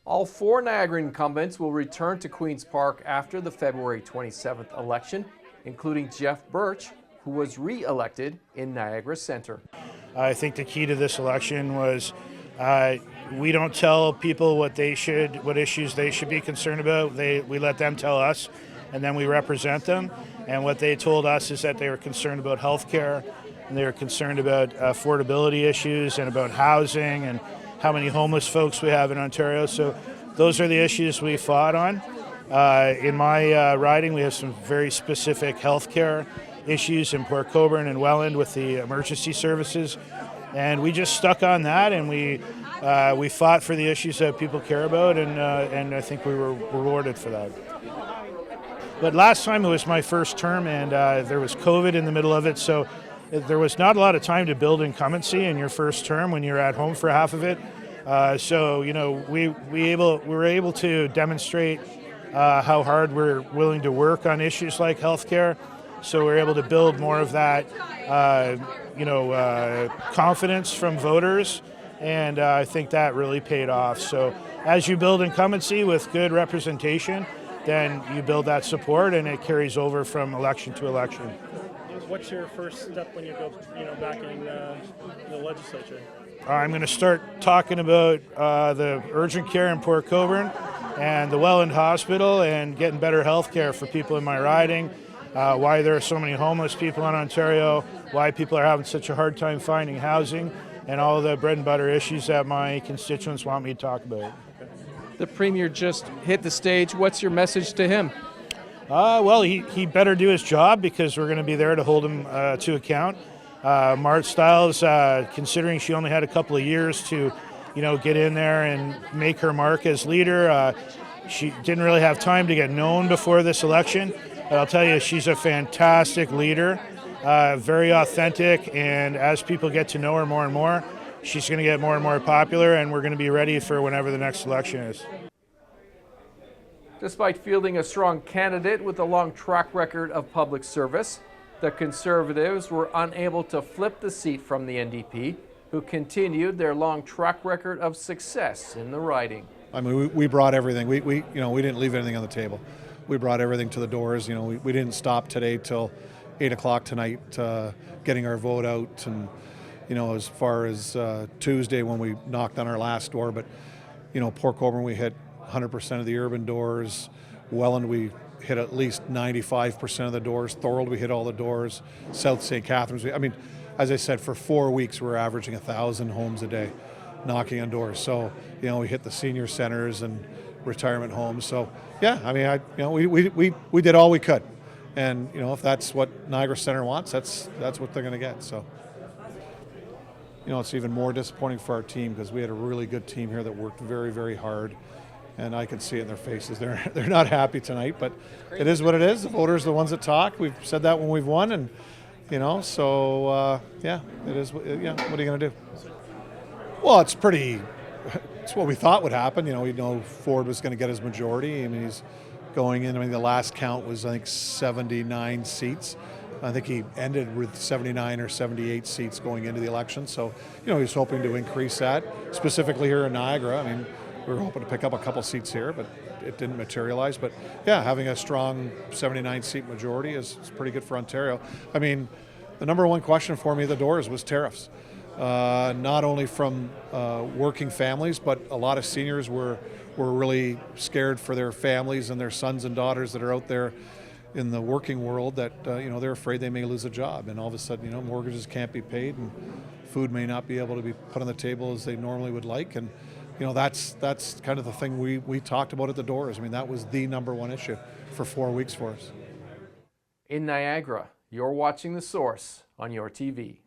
All 4 Niagara incumbents will return to Queen's Park after the February 27th election, including Jeff Burch, who was re-elected in Niagara Centre. I think the key to this election was we don't tell people what issues they should be concerned about. We let them tell us, and then we represent them. And what they told us is that they were concerned about health care, and they were concerned about affordability issues and about housing and how many homeless folks we have in Ontario. So those are the issues we fought on. In my riding, we have some very specific health care issues in Port Colborne and Welland with the emergency services. And we just stuck on that, and we fought for the issues that people care about, and I think we were rewarded for that. But last time it was my first term, and there was COVID in the middle of it, so there was not a lot of time to build incumbency in your first term when you're at home for half of it. So we were able to demonstrate how hard we're willing to work on issues like healthcare. So we're able to build more of that, confidence from voters, and I think that really paid off. So as you build incumbency with good representation, then you build that support, and it carries over from election to election. What's your first step when you go, back in the legislature? I'm going to start talking about the urgent care in Port Colborne and the Welland Hospital and getting better health care for people in my riding, why there are so many homeless people in Ontario, why people are having such a hard time finding housing, and all the bread and butter issues that my constituents want me to talk about. The Premier just hit the stage. What's your message to him? Well, he better do his job, because we're going to be there to hold him to account. Mart Stiles, considering she only had a couple of years to, get in there and make her mark as leader, she didn't really have time to get known before this election. But I'll tell you, she's a fantastic leader, very authentic, and as people get to know her more and more, she's going to get more and more popular, and we're going to be ready for whenever the next election is. Despite fielding a strong candidate with a long track record of public service, the Conservatives were unable to flip the seat from the NDP, who continued their long track record of success in the riding. I mean, we brought everything. We didn't leave anything on the table. We brought everything to the doors. We didn't stop today till 8 o'clock tonight getting our vote out, and as far as Tuesday when we knocked on our last door. But Port Colborne, we hit 100% of the urban doors. Welland, we hit at least 95% of the doors. Thorold, we hit all the doors. South St. Catharines, as I said, for 4 weeks we're averaging 1,000 homes a day knocking on doors. So we hit the senior centers and retirement homes. So yeah, I mean, we did all we could, and if that's what Niagara Centre wants, that's what they're going to get. So it's even more disappointing for our team, because we had a really good team here that worked very, very hard. And I can see it in their faces. They're not happy tonight, but it is what it is. The voters are the ones that talk. We've said that when we've won, and so yeah, it is. Yeah, what are you going to do? Well, it's what we thought would happen. We know Ford was going to get his majority. I mean, he's going in. I mean, the last count was 79 seats. I think he ended with 79 or 78 seats going into the election. So he was hoping to increase that, specifically here in Niagara. I mean, we were hoping to pick up a couple seats here, but it didn't materialize. But yeah, having a strong 79-seat majority is pretty good for Ontario. I mean, the number one question for me at the doors was tariffs. Not only from working families, but a lot of seniors were really scared for their families and their sons and daughters that are out there in the working world, that they're afraid they may lose a job, and all of a sudden mortgages can't be paid, and food may not be able to be put on the table as they normally would like. And that's kind of the thing we talked about at the doors. I mean, that was the number one issue for 4 weeks for us. In Niagara, you're watching The Source on your TV.